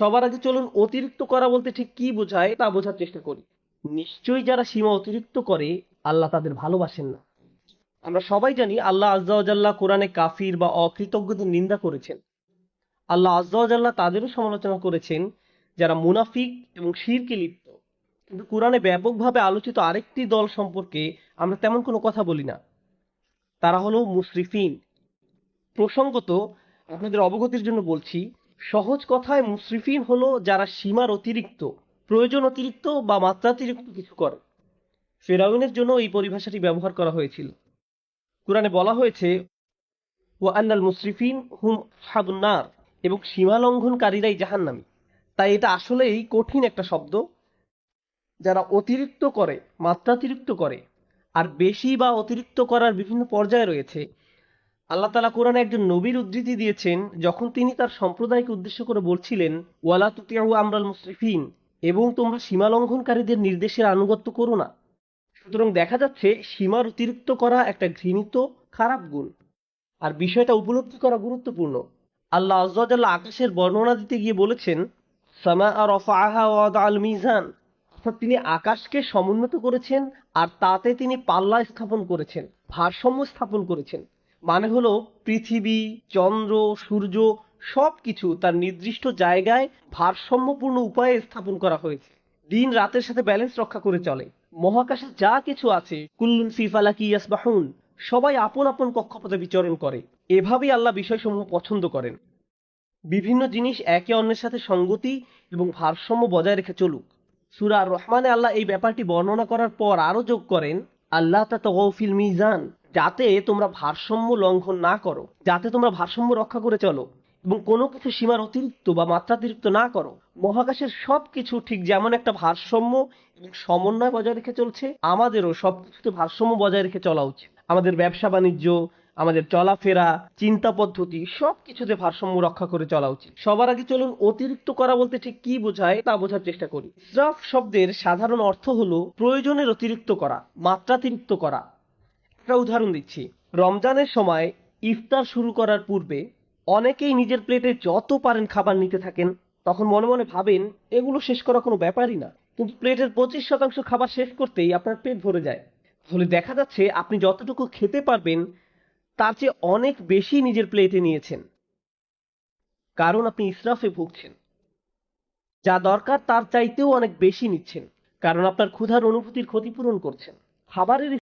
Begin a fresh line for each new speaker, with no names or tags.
সবার আগে চলুন অতিরিক্ত করা বলতে ঠিক কি বোঝায় তা বোঝার চেষ্টা করি। নিশ্চয়ই যারা সীমা অতিরিক্ত করে আল্লাহ তাদের ভালোবাসেন না। আমরা সবাই জানি আল্লাহ আজ্জা ওয়া জাল্লা কোরআনে কাফির বা অকৃতজ্ঞদের নিন্দা করেছেন। আল্লাহ আজ্জা ওয়া জাল্লা তাদেরও সমালোচনা করেছেন যারা মুনাফিক এবং শিরকে লিপ্ত। কিন্তু কোরআনে ব্যাপকভাবে আলোচিত আরেকটি দল সম্পর্কে আমরা তেমন কোনো কথা বলি না। তারা হলো মুসরিফিন। প্রসঙ্গত, আপনাদের অবগতির জন্য বলছি, সহজ কথায় মুসরিফিন হলো যারা সীমার অতিরিক্ত, প্রয়োজন অতিরিক্ত বা মাত্রাতিরিক্ত কিছু করে। ফেরাউনের জন্য এই পরিভাষাটি ব্যবহার করা হয়েছিল। কুরআনে বলা হয়েছে ওয়া আন্নাল মুসরিফিন হুম আসহাবুন নার, এবং সীমা লঙ্ঘনকারীরাই জাহান্নামী। তাই এটা আসলেই কঠিন একটা শব্দ। যারা অতিরিক্ত করে, মাত্রাতিরিক্ত করে, আর বেশি বা অতিরিক্ত করার বিভিন্ন পর্যায় রয়েছে। আল্লাহ তাআলা কোরআনে একজন নবীর উদ্ধৃতি দিয়েছেন যখন তিনি তার সম্প্রদায়কে উদ্দেশ্য করে বলছিলেন ওয়ালা তুতিউ আমরাল মুসরিফিন, এবং তোমরা সীমা লঙ্ঘনকারীদের নির্দেশের আনুগত্য করো না। সুতরাং দেখা যাচ্ছে সীমার অতিরিক্ত করা একটা ঘৃণিত খারাপ গুণ। আর বিষয়টা উপলব্ধি করা গুরুত্বপূর্ণ। আল্লাহ আজ্জা ওয়া জাল্লা আকাশের বর্ণনা দিতে গিয়ে বলেছেন সামা রাফাআহা ওয়া ওয়াদাআল মিজান, অর্থাৎ তিনি আকাশকে সমুন্নত করেছেন আর তাতে তিনি পাল্লা স্থাপন করেছেন, ভারসাম্য স্থাপন করেছেন। মানে হলো পৃথিবী, চন্দ্র, সূর্য সবকিছু তার নির্দিষ্ট জায়গায় ভারসাম্যপূর্ণ উপায়ে স্থাপন করা হয়েছে। দিন রাতের সাথে ব্যালেন্স রক্ষা করে চলে। মহাকাশে যা কিছু আছে কুল্লুন ফি ফালাকি ইয়াসবাহুন, সবাই আপন আপন কক্ষপথে বিচরণ করে। এভাবেই আল্লাহ বিষয়সমূহ পছন্দ করেন। বিভিন্ন জিনিস একে অন্যের সাথে সঙ্গতি এবং ভারসাম্য বজায় রেখে চলুক। সূরা আর রহমানে আল্লাহ এই ব্যাপারটি বর্ণনা করার পর আরো যোগ করেন আল্লাহ তাতাগাউ ফিল মিজান, যাতে তোমরা ভারসাম্য লঙ্ঘন না করো, যাতে তোমরা ভারসাম্য রক্ষা করে চলো এবং কোনো কিছু সীমার অতিরিক্ত বা মাত্রাতিরিক্ত না করো। মহাকাশের সবকিছু ঠিক যেমন একটা ভারসাম্য এবং সমন্বয় বজায় রেখে চলছে, আমাদেরও সবকিছুতে ভারসাম্য বজায় রেখে চলা উচিত। আমাদের ব্যবসা বাণিজ্য, আমাদের চলাফেরা, চিন্তা পদ্ধতি সবকিছুতে ভারসাম্য রক্ষা করে চলা উচিত। সবার আগে চলুন অতিরিক্ত করা বলতে ঠিক কি বোঝায় তা বোঝার চেষ্টা করি। ইসরাফ শব্দের সাধারণ অর্থ হলো প্রয়োজনের অতিরিক্ত করা, মাত্রাতিরিক্ত করা। একটা উদাহরণ দিচ্ছি। রমজানের সময় ইফতার শুরু করার পূর্বে অনেকেই নিজের প্লেটে যত পারেন খাবার নিতে থাকেন। তখন মনে মনে ভাবেন এগুলো শেষ করা কোনো ব্যাপারই না, কিন্তু প্লেটের 25% খাবার শেষ করতেই আপনার পেট ভরে যায়। তাহলে দেখা যাচ্ছে আপনি যতটুকু খেতে পারবেন তার চেয়ে অনেক বেশি নিজের প্লেটে নিয়েছেন, কারণ আপনি ইসরাফে ভুগছেন। যা দরকার তার চাইতেও অনেক বেশি নিচ্ছেন, কারণ আপনার ক্ষুধার অনুভূতির ক্ষতিপূরণ করছেন। খাবারের